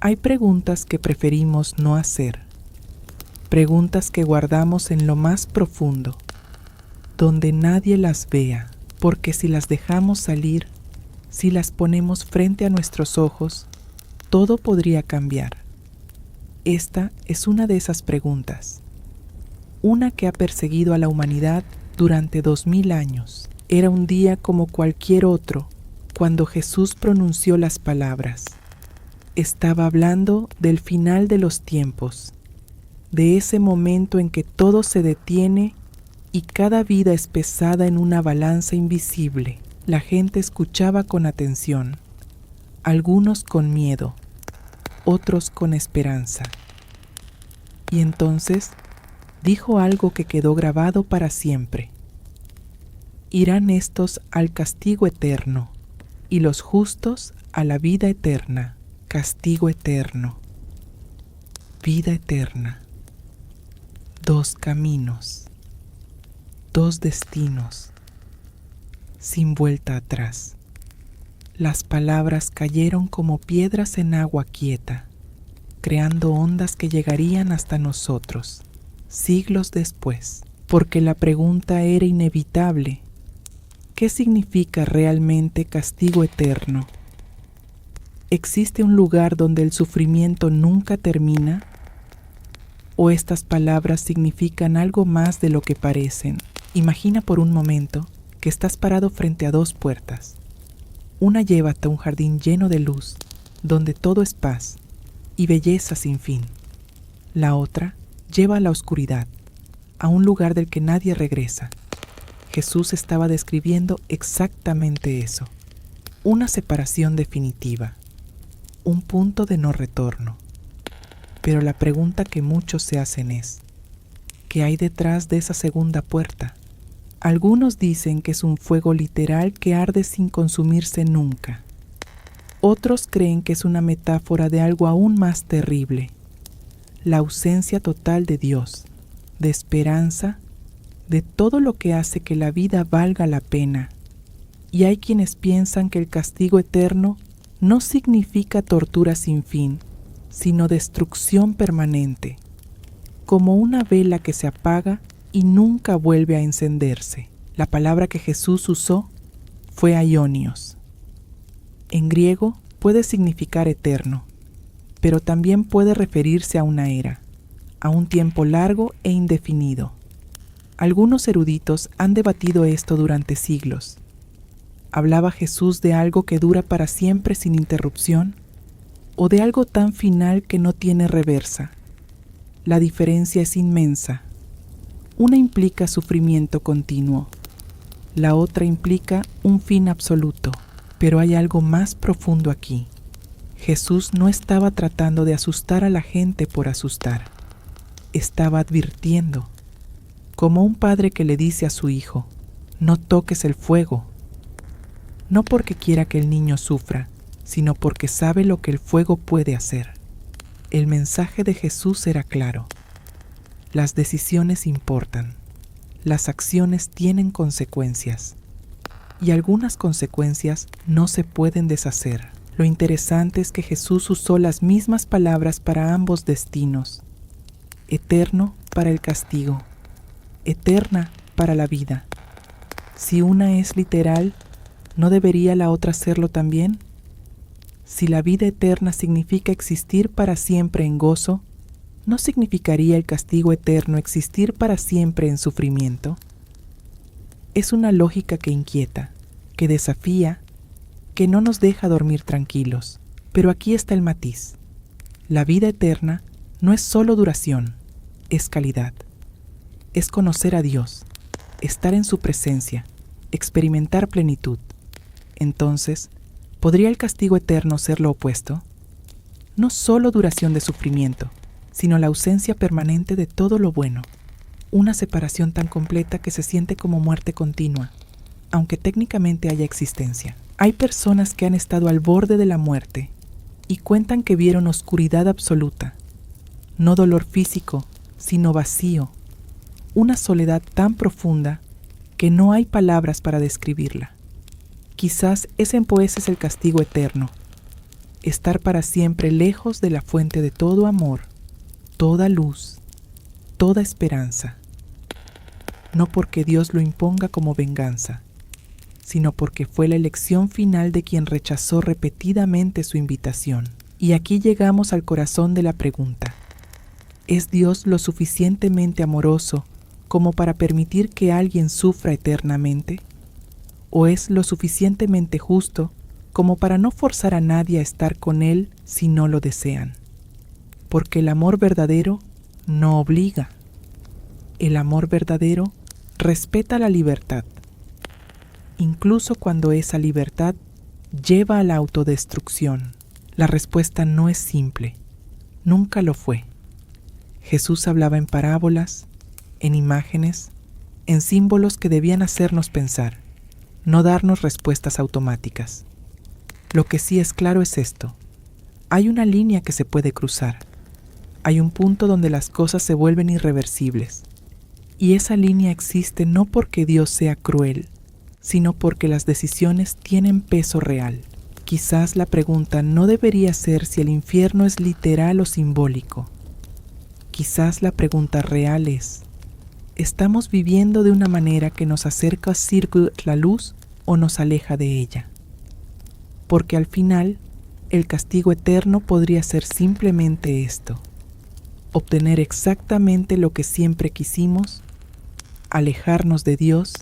Hay preguntas que preferimos no hacer, preguntas que guardamos en lo más profundo, donde nadie las vea, porque si las dejamos salir, si las ponemos frente a nuestros ojos, todo podría cambiar. Esta es una de esas preguntas, una que ha perseguido a la humanidad durante 2000 años. Era un día como cualquier otro cuando Jesús pronunció las palabras. Estaba hablando del final de los tiempos, de ese momento en que todo se detiene y cada vida es pesada en una balanza invisible. La gente escuchaba con atención, algunos con miedo, otros con esperanza. Y entonces dijo algo que quedó grabado para siempre. Irán estos al castigo eterno, y los justos a la vida eterna. Castigo eterno, vida eterna. Dos caminos, dos destinos, sin vuelta atrás. Las palabras cayeron como piedras en agua quieta, creando ondas que llegarían hasta nosotros, siglos después, porque la pregunta era inevitable. ¿Qué significa realmente castigo eterno? ¿Existe un lugar donde el sufrimiento nunca termina? ¿O estas palabras significan algo más de lo que parecen? Imagina por un momento que estás parado frente a dos puertas. Una lleva hasta un jardín lleno de luz, donde todo es paz y belleza sin fin. La otra lleva a la oscuridad, a un lugar del que nadie regresa. Jesús estaba describiendo exactamente eso, una separación definitiva, un punto de no retorno. Pero la pregunta que muchos se hacen es, ¿qué hay detrás de esa segunda puerta? Algunos dicen que es un fuego literal que arde sin consumirse nunca. Otros creen que es una metáfora de algo aún más terrible, la ausencia total de Dios, de esperanza, de todo lo que hace que la vida valga la pena. Y hay quienes piensan que el castigo eterno no significa tortura sin fin, sino destrucción permanente, como una vela que se apaga y nunca vuelve a encenderse. La palabra que Jesús usó fue aionios. En griego puede significar eterno, pero también puede referirse a una era, a un tiempo largo e indefinido. Algunos eruditos han debatido esto durante siglos. ¿Hablaba Jesús de algo que dura para siempre sin interrupción? ¿O de algo tan final que no tiene reversa? La diferencia es inmensa. Una implica sufrimiento continuo, la otra implica un fin absoluto. Pero hay algo más profundo aquí. Jesús no estaba tratando de asustar a la gente por asustar. Estaba advirtiendo, como un padre que le dice a su hijo, no toques el fuego. No porque quiera que el niño sufra, sino porque sabe lo que el fuego puede hacer. El mensaje de Jesús era claro. Las decisiones importan. Las acciones tienen consecuencias. Y algunas consecuencias no se pueden deshacer. Lo interesante es que Jesús usó las mismas palabras para ambos destinos. Eterno para el castigo, eterna para la vida. Si una es literal, ¿no debería la otra serlo también? Si la vida eterna significa existir para siempre en gozo, ¿no significaría el castigo eterno existir para siempre en sufrimiento? Es una lógica que inquieta, que desafía, que no nos deja dormir tranquilos. Pero aquí está el matiz. La vida eterna no es solo duración, es calidad. Es conocer a Dios, estar en su presencia, experimentar plenitud. Entonces, ¿podría el castigo eterno ser lo opuesto? No solo duración de sufrimiento, sino la ausencia permanente de todo lo bueno. Una separación tan completa que se siente como muerte continua, aunque técnicamente haya existencia. Hay personas que han estado al borde de la muerte y cuentan que vieron oscuridad absoluta, no dolor físico, sino vacío, una soledad tan profunda que no hay palabras para describirla. Quizás ese pues es el castigo eterno, estar para siempre lejos de la fuente de todo amor, toda luz, toda esperanza. No porque Dios lo imponga como venganza, sino porque fue la elección final de quien rechazó repetidamente su invitación. Y aquí llegamos al corazón de la pregunta. ¿Es Dios lo suficientemente amoroso como para permitir que alguien sufra eternamente? ¿O es lo suficientemente justo como para no forzar a nadie a estar con Él si no lo desean? Porque el amor verdadero no obliga. El amor verdadero respeta la libertad, incluso cuando esa libertad lleva a la autodestrucción. La respuesta no es simple, nunca lo fue. Jesús hablaba en parábolas, en imágenes, en símbolos que debían hacernos pensar, no darnos respuestas automáticas. Lo que sí es claro es esto: hay una línea que se puede cruzar, hay un punto donde las cosas se vuelven irreversibles, y esa línea existe no porque Dios sea cruel, sino porque las decisiones tienen peso real. Quizás la pregunta no debería ser si el infierno es literal o simbólico. Quizás la pregunta real es: ¿estamos viviendo de una manera que nos acerca a la luz o nos aleja de ella? Porque al final, el castigo eterno podría ser simplemente esto: obtener exactamente lo que siempre quisimos, alejarnos de Dios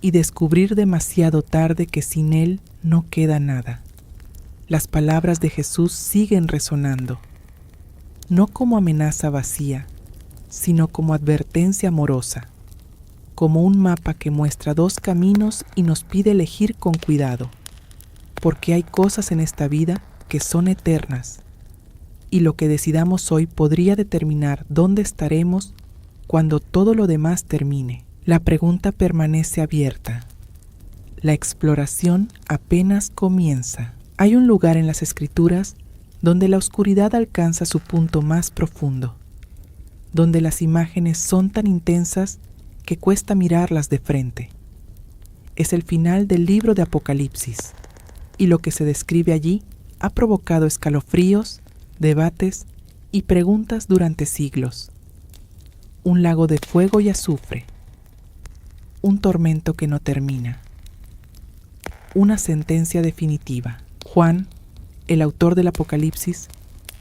y descubrir demasiado tarde que sin Él no queda nada. Las palabras de Jesús siguen resonando, no como amenaza vacía, sino como advertencia amorosa, como un mapa que muestra dos caminos y nos pide elegir con cuidado, porque hay cosas en esta vida que son eternas, y lo que decidamos hoy podría determinar dónde estaremos cuando todo lo demás termine. La pregunta permanece abierta. La exploración apenas comienza. Hay un lugar en las Escrituras donde la oscuridad alcanza su punto más profundo, donde las imágenes son tan intensas que cuesta mirarlas de frente. Es el final del libro de Apocalipsis, y lo que se describe allí ha provocado escalofríos, debates y preguntas durante siglos. Un lago de fuego y azufre, un tormento que no termina, una sentencia definitiva. Juan, el autor del Apocalipsis,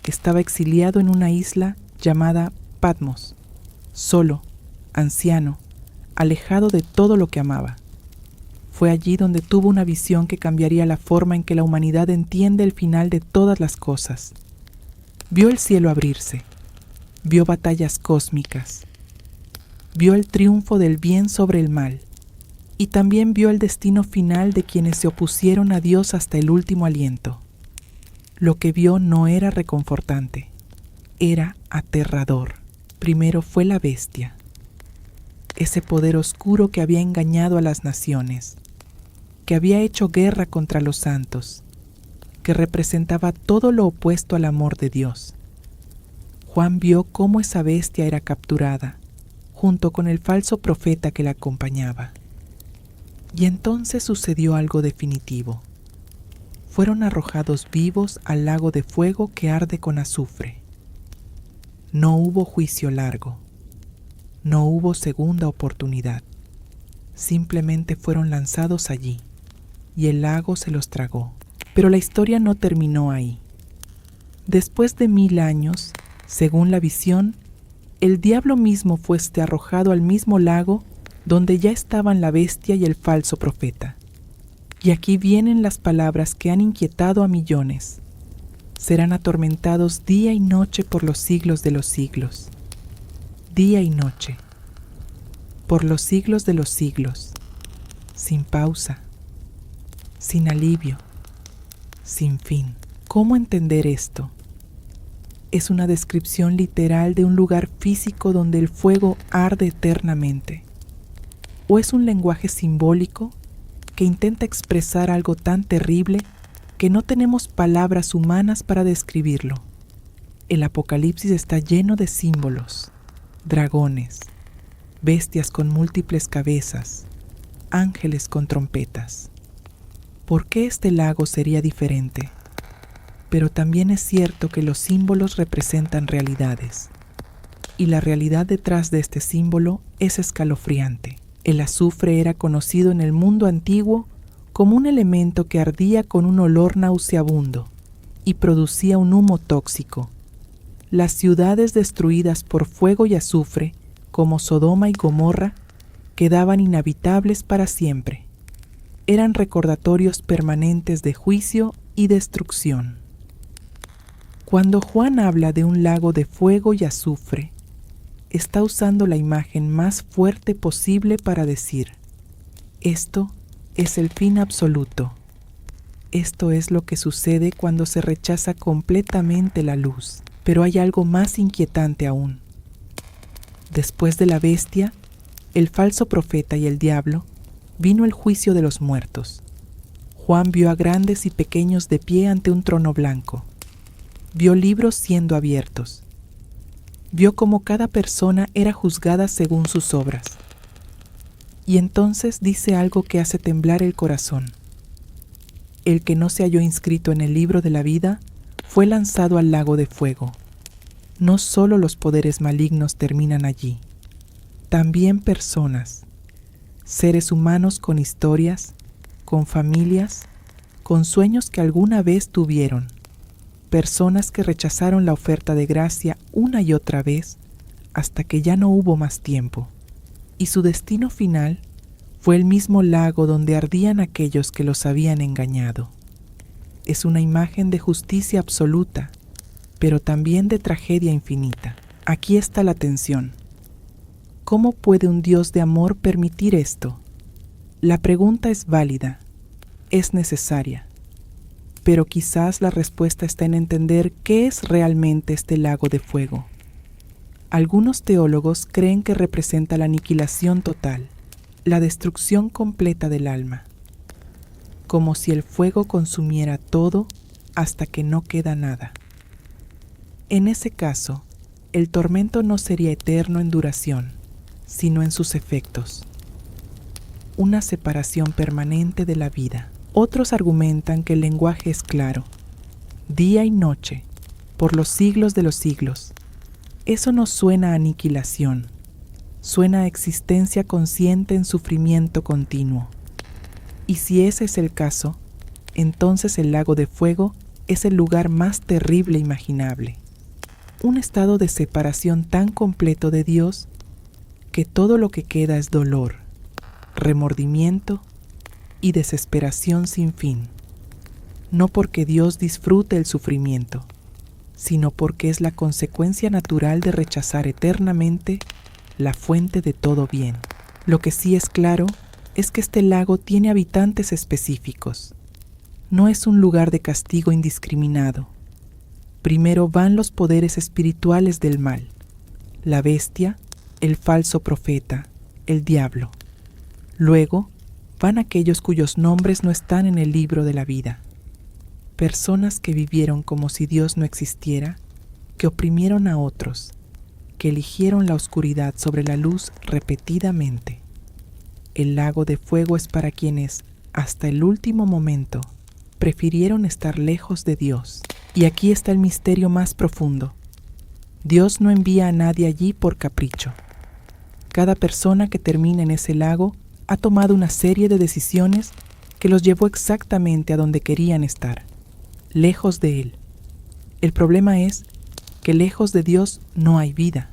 estaba exiliado en una isla llamada Patmos, solo, anciano, alejado de todo lo que amaba. Fue allí donde tuvo una visión que cambiaría la forma en que la humanidad entiende el final de todas las cosas. Vio el cielo abrirse, vio batallas cósmicas, vio el triunfo del bien sobre el mal, y también vio el destino final de quienes se opusieron a Dios hasta el último aliento. Lo que vio no era reconfortante, era aterrador. Primero fue la bestia, ese poder oscuro que había engañado a las naciones, que había hecho guerra contra los santos, que representaba todo lo opuesto al amor de Dios. Juan vio cómo esa bestia era capturada, junto con el falso profeta que la acompañaba. Y entonces sucedió algo definitivo. Fueron arrojados vivos al lago de fuego que arde con azufre. No hubo juicio largo. No hubo segunda oportunidad. Simplemente fueron lanzados allí, y el lago se los tragó. Pero la historia no terminó ahí. Después de 1000 años, según la visión, el diablo mismo fue arrojado al mismo lago donde ya estaban la bestia y el falso profeta. Y aquí vienen las palabras que han inquietado a millones. Serán atormentados día y noche por los siglos de los siglos. Día y noche. Por los siglos de los siglos. Sin pausa. Sin alivio. Sin fin. ¿Cómo entender esto? Es una descripción literal de un lugar físico donde el fuego arde eternamente. ¿O es un lenguaje simbólico que intenta expresar algo tan terrible que no tenemos palabras humanas para describirlo? El Apocalipsis está lleno de símbolos, dragones, bestias con múltiples cabezas, ángeles con trompetas. ¿Por qué este lago sería diferente? Pero también es cierto que los símbolos representan realidades. Y la realidad detrás de este símbolo es escalofriante. El azufre era conocido en el mundo antiguo como un elemento que ardía con un olor nauseabundo y producía un humo tóxico. Las ciudades destruidas por fuego y azufre, como Sodoma y Gomorra, quedaban inhabitables para siempre. Eran recordatorios permanentes de juicio y destrucción. Cuando Juan habla de un lago de fuego y azufre, está usando la imagen más fuerte posible para decir: esto es el fin absoluto. Esto es lo que sucede cuando se rechaza completamente la luz. Pero hay algo más inquietante aún. Después de la bestia, el falso profeta y el diablo, vino el juicio de los muertos. Juan vio a grandes y pequeños de pie ante un trono blanco. Vio libros siendo abiertos. Vio cómo cada persona era juzgada según sus obras. Y entonces dice algo que hace temblar el corazón. El que no se halló inscrito en el libro de la vida fue lanzado al lago de fuego. No solo los poderes malignos terminan allí, también personas, seres humanos con historias, con familias, con sueños que alguna vez tuvieron, personas que rechazaron la oferta de gracia una y otra vez hasta que ya no hubo más tiempo, y su destino final fue el mismo lago donde ardían aquellos que los habían engañado. Es una imagen de justicia absoluta, pero también de tragedia infinita. Aquí está la tensión. ¿Cómo puede un Dios de amor permitir esto? La pregunta es válida, es necesaria, pero quizás la respuesta está en entender qué es realmente este lago de fuego. Algunos teólogos creen que representa la aniquilación total, la destrucción completa del alma, como si el fuego consumiera todo hasta que no queda nada. En ese caso, el tormento no sería eterno en duración, sino en sus efectos. Una separación permanente de la vida. Otros argumentan que el lenguaje es claro, día y noche, por los siglos de los siglos. Eso no suena a aniquilación, suena a existencia consciente en sufrimiento continuo. Y si ese es el caso, entonces el lago de fuego es el lugar más terrible imaginable. Un estado de separación tan completo de Dios que todo lo que queda es dolor, remordimiento y desesperación sin fin. No porque Dios disfrute el sufrimiento, sino porque es la consecuencia natural de rechazar eternamente la fuente de todo bien. Lo que sí es claro es que este lago tiene habitantes específicos. No es un lugar de castigo indiscriminado. Primero van los poderes espirituales del mal, la bestia, el falso profeta, el diablo. Luego van aquellos cuyos nombres no están en el libro de la vida. Personas que vivieron como si Dios no existiera, que oprimieron a otros, que eligieron la oscuridad sobre la luz repetidamente. El lago de fuego es para quienes, hasta el último momento, prefirieron estar lejos de Dios. Y aquí está el misterio más profundo. Dios no envía a nadie allí por capricho. Cada persona que termina en ese lago ha tomado una serie de decisiones que los llevó exactamente a donde querían estar, lejos de Él. El problema es que lejos de Dios no hay vida,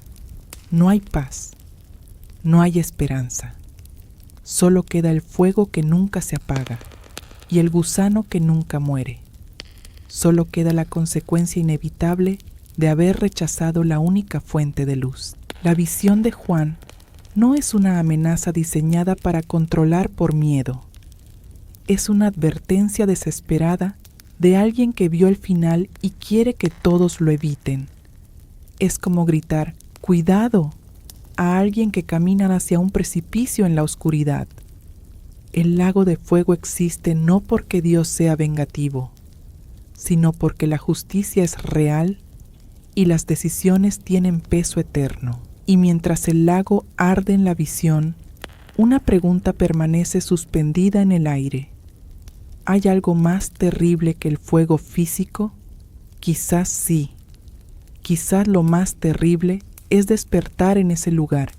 no hay paz, no hay esperanza. Solo queda el fuego que nunca se apaga y el gusano que nunca muere. Solo queda la consecuencia inevitable de haber rechazado la única fuente de luz. La visión de Juan no es una amenaza diseñada para controlar por miedo. Es una advertencia desesperada de alguien que vio el final y quiere que todos lo eviten. Es como gritar ¡cuidado!, a alguien que camina hacia un precipicio en la oscuridad. El lago de fuego existe no porque Dios sea vengativo, sino porque la justicia es real y las decisiones tienen peso eterno. Y mientras el lago arde en la visión, una pregunta permanece suspendida en el aire. ¿Hay algo más terrible que el fuego físico? Quizás sí, quizás lo más terrible es despertar en ese lugar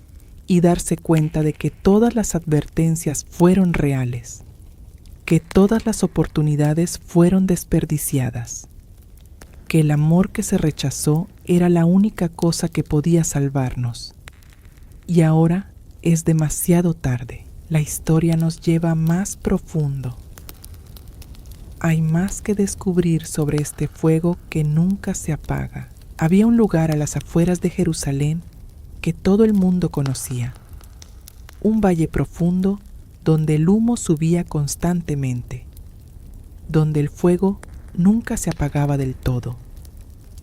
y darse cuenta de que todas las advertencias fueron reales, que todas las oportunidades fueron desperdiciadas, que el amor que se rechazó era la única cosa que podía salvarnos. Y ahora es demasiado tarde. La historia nos lleva más profundo. Hay más que descubrir sobre este fuego que nunca se apaga. Había un lugar a las afueras de Jerusalén que todo el mundo conocía. Un valle profundo donde el humo subía constantemente, donde el fuego nunca se apagaba del todo,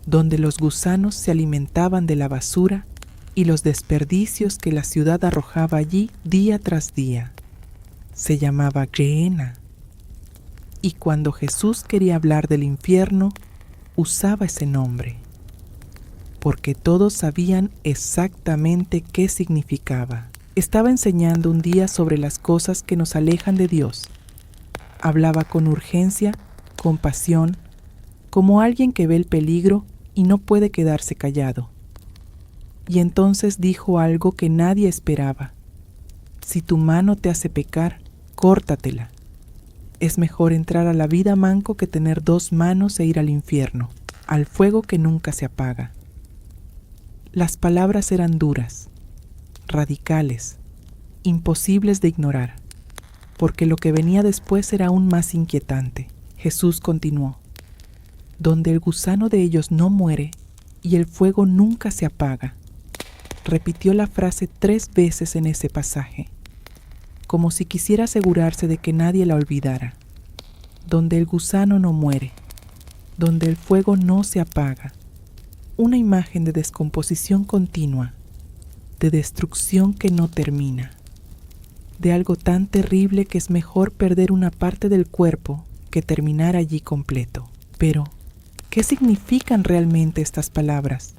donde los gusanos se alimentaban de la basura y los desperdicios que la ciudad arrojaba allí día tras día. Se llamaba Gehenna. Y cuando Jesús quería hablar del infierno, usaba ese nombre, porque todos sabían exactamente qué significaba. Estaba enseñando un día sobre las cosas que nos alejan de Dios. Hablaba con urgencia, con pasión, como alguien que ve el peligro y no puede quedarse callado. Y entonces dijo algo que nadie esperaba. Si tu mano te hace pecar, córtatela. Es mejor entrar a la vida manco que tener 2 manos e ir al infierno, al fuego que nunca se apaga. Las palabras eran duras, radicales, imposibles de ignorar, porque lo que venía después era aún más inquietante. Jesús continuó: donde el gusano de ellos no muere y el fuego nunca se apaga. Repitió la frase 3 veces en ese pasaje, como si quisiera asegurarse de que nadie la olvidara. Donde el gusano no muere, donde el fuego no se apaga. Una imagen de descomposición continua, de destrucción que no termina, de algo tan terrible que es mejor perder una parte del cuerpo que terminar allí completo. Pero, ¿qué significan realmente estas palabras?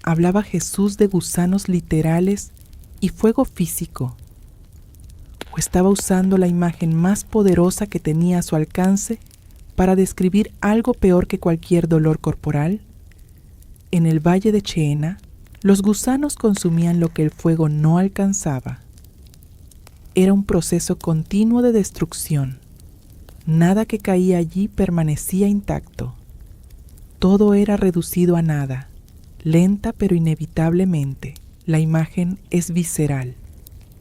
¿Hablaba Jesús de gusanos literales y fuego físico? ¿O estaba usando la imagen más poderosa que tenía a su alcance para describir algo peor que cualquier dolor corporal? En el valle de Gehenna, los gusanos consumían lo que el fuego no alcanzaba. Era un proceso continuo de destrucción. Nada que caía allí permanecía intacto. Todo era reducido a nada, lenta pero inevitablemente. La imagen es visceral,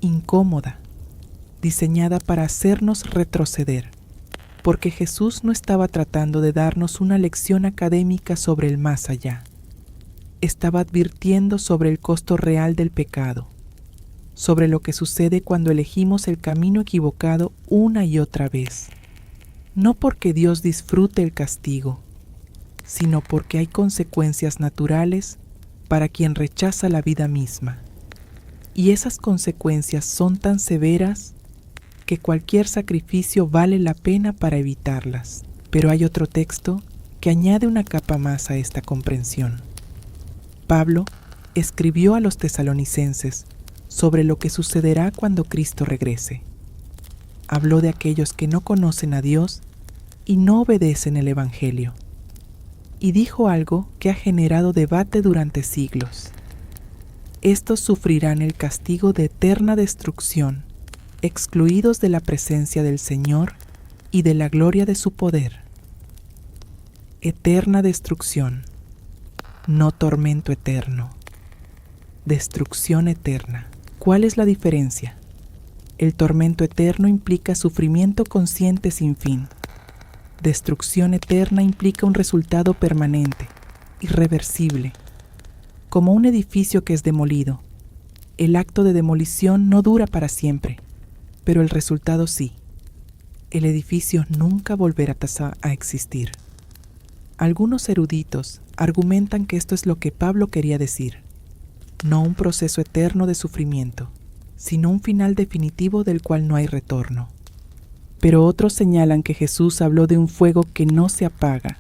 incómoda, diseñada para hacernos retroceder, porque Jesús no estaba tratando de darnos una lección académica sobre el más allá. Estaba advirtiendo sobre el costo real del pecado, sobre lo que sucede cuando elegimos el camino equivocado una y otra vez. No porque Dios disfrute el castigo, sino porque hay consecuencias naturales para quien rechaza la vida misma. Y esas consecuencias son tan severas que cualquier sacrificio vale la pena para evitarlas. Pero hay otro texto que añade una capa más a esta comprensión. Pablo escribió a los tesalonicenses sobre lo que sucederá cuando Cristo regrese. Habló de aquellos que no conocen a Dios y no obedecen el Evangelio. Y dijo algo que ha generado debate durante siglos. Estos sufrirán el castigo de eterna destrucción, excluidos de la presencia del Señor y de la gloria de su poder. Eterna destrucción, no tormento eterno. Destrucción eterna. ¿Cuál es la diferencia? El tormento eterno implica sufrimiento consciente sin fin. Destrucción eterna implica un resultado permanente, irreversible, como un edificio que es demolido. El acto de demolición no dura para siempre, pero el resultado sí. El edificio nunca volverá a existir. Algunos eruditos argumentan que esto es lo que Pablo quería decir. No un proceso eterno de sufrimiento, sino un final definitivo del cual no hay retorno. Pero otros señalan que Jesús habló de un fuego que no se apaga,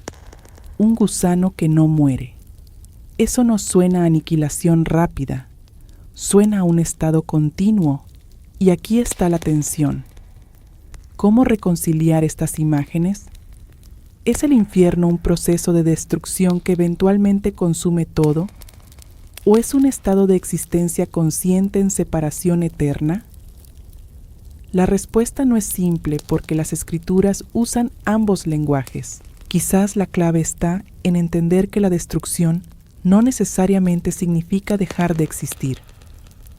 un gusano que no muere. Eso no suena a aniquilación rápida, suena a un estado continuo, y aquí está la tensión. ¿Cómo reconciliar estas imágenes? ¿Es el infierno un proceso de destrucción que eventualmente consume todo? ¿O es un estado de existencia consciente en separación eterna? La respuesta no es simple porque las escrituras usan ambos lenguajes. Quizás la clave está en entender que la destrucción no necesariamente significa dejar de existir.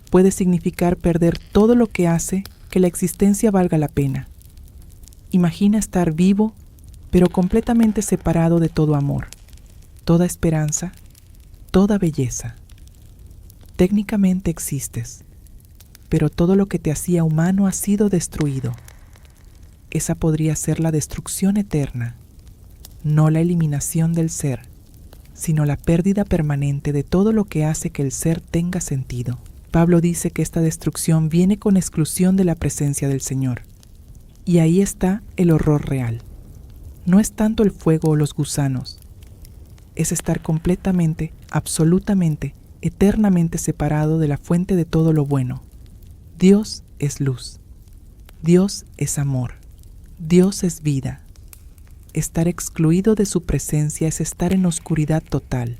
Puede significar perder todo lo que hace que la existencia valga la pena. Imagina estar vivo, pero completamente separado de todo amor, toda esperanza, toda belleza. Técnicamente existes, pero todo lo que te hacía humano ha sido destruido. Esa podría ser la destrucción eterna, no la eliminación del ser, sino la pérdida permanente de todo lo que hace que el ser tenga sentido. Pablo dice que esta destrucción viene con exclusión de la presencia del Señor. Y ahí está el horror real. No es tanto el fuego o los gusanos, es estar completamente, absolutamente, eternamente separado de la fuente de todo lo bueno. Dios es luz. Dios es amor. Dios es vida. Estar excluido de su presencia es estar en oscuridad total,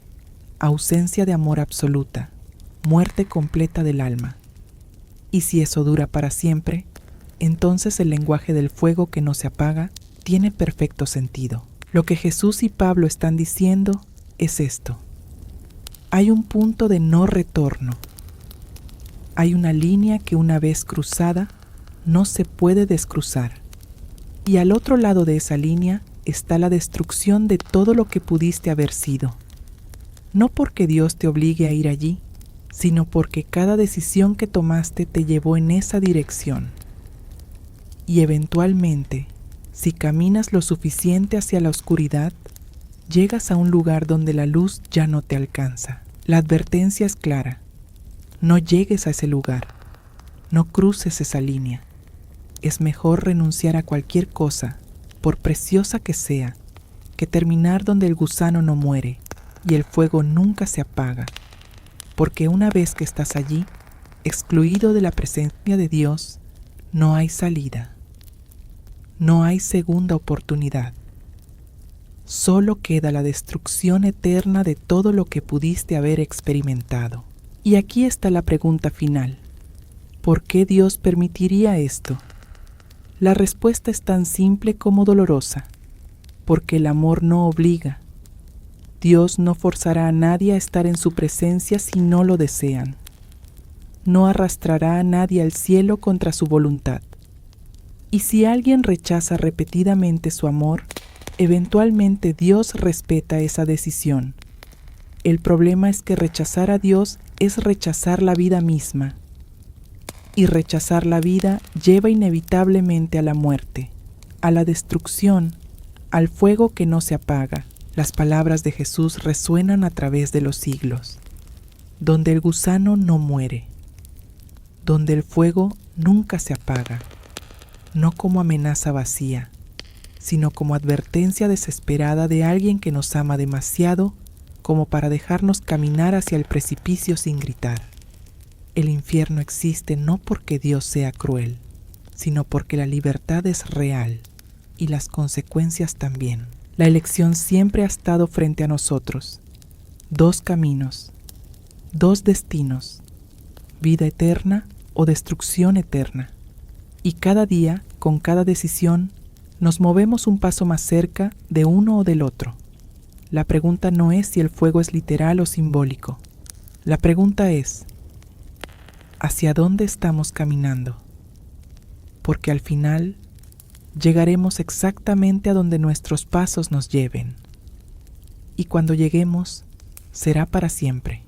ausencia de amor absoluta, muerte completa del alma. Y si eso dura para siempre, entonces el lenguaje del fuego que no se apaga tiene perfecto sentido. Lo que Jesús y Pablo están diciendo es esto. Hay un punto de no retorno. Hay una línea que una vez cruzada no se puede descruzar. Y al otro lado de esa línea está la destrucción de todo lo que pudiste haber sido. No porque Dios te obligue a ir allí, sino porque cada decisión que tomaste te llevó en esa dirección. Y eventualmente, si caminas lo suficiente hacia la oscuridad, llegas a un lugar donde la luz ya no te alcanza. La advertencia es clara. No llegues a ese lugar. No cruces esa línea. Es mejor renunciar a cualquier cosa, por preciosa que sea, que terminar donde el gusano no muere y el fuego nunca se apaga. Porque una vez que estás allí, excluido de la presencia de Dios, no hay salida. No hay segunda oportunidad. Solo queda la destrucción eterna de todo lo que pudiste haber experimentado. Y aquí está la pregunta final. ¿Por qué Dios permitiría esto? La respuesta es tan simple como dolorosa. Porque el amor no obliga. Dios no forzará a nadie a estar en su presencia si no lo desean. No arrastrará a nadie al cielo contra su voluntad. Y si alguien rechaza repetidamente su amor, eventualmente Dios respeta esa decisión. El problema es que rechazar a Dios es rechazar la vida misma. Y rechazar la vida lleva inevitablemente a la muerte, a la destrucción, al fuego que no se apaga. Las palabras de Jesús resuenan a través de los siglos. Donde el gusano no muere, donde el fuego nunca se apaga, no como amenaza vacía, sino como advertencia desesperada de alguien que nos ama demasiado como para dejarnos caminar hacia el precipicio sin gritar. El infierno existe no porque Dios sea cruel, sino porque la libertad es real y las consecuencias también. La elección siempre ha estado frente a nosotros. Dos caminos, dos destinos, vida eterna o destrucción eterna. Y cada día, con cada decisión, nos movemos un paso más cerca de uno o del otro. La pregunta no es si el fuego es literal o simbólico. La pregunta es, ¿hacia dónde estamos caminando? Porque al final llegaremos exactamente a donde nuestros pasos nos lleven. Y cuando lleguemos, será para siempre.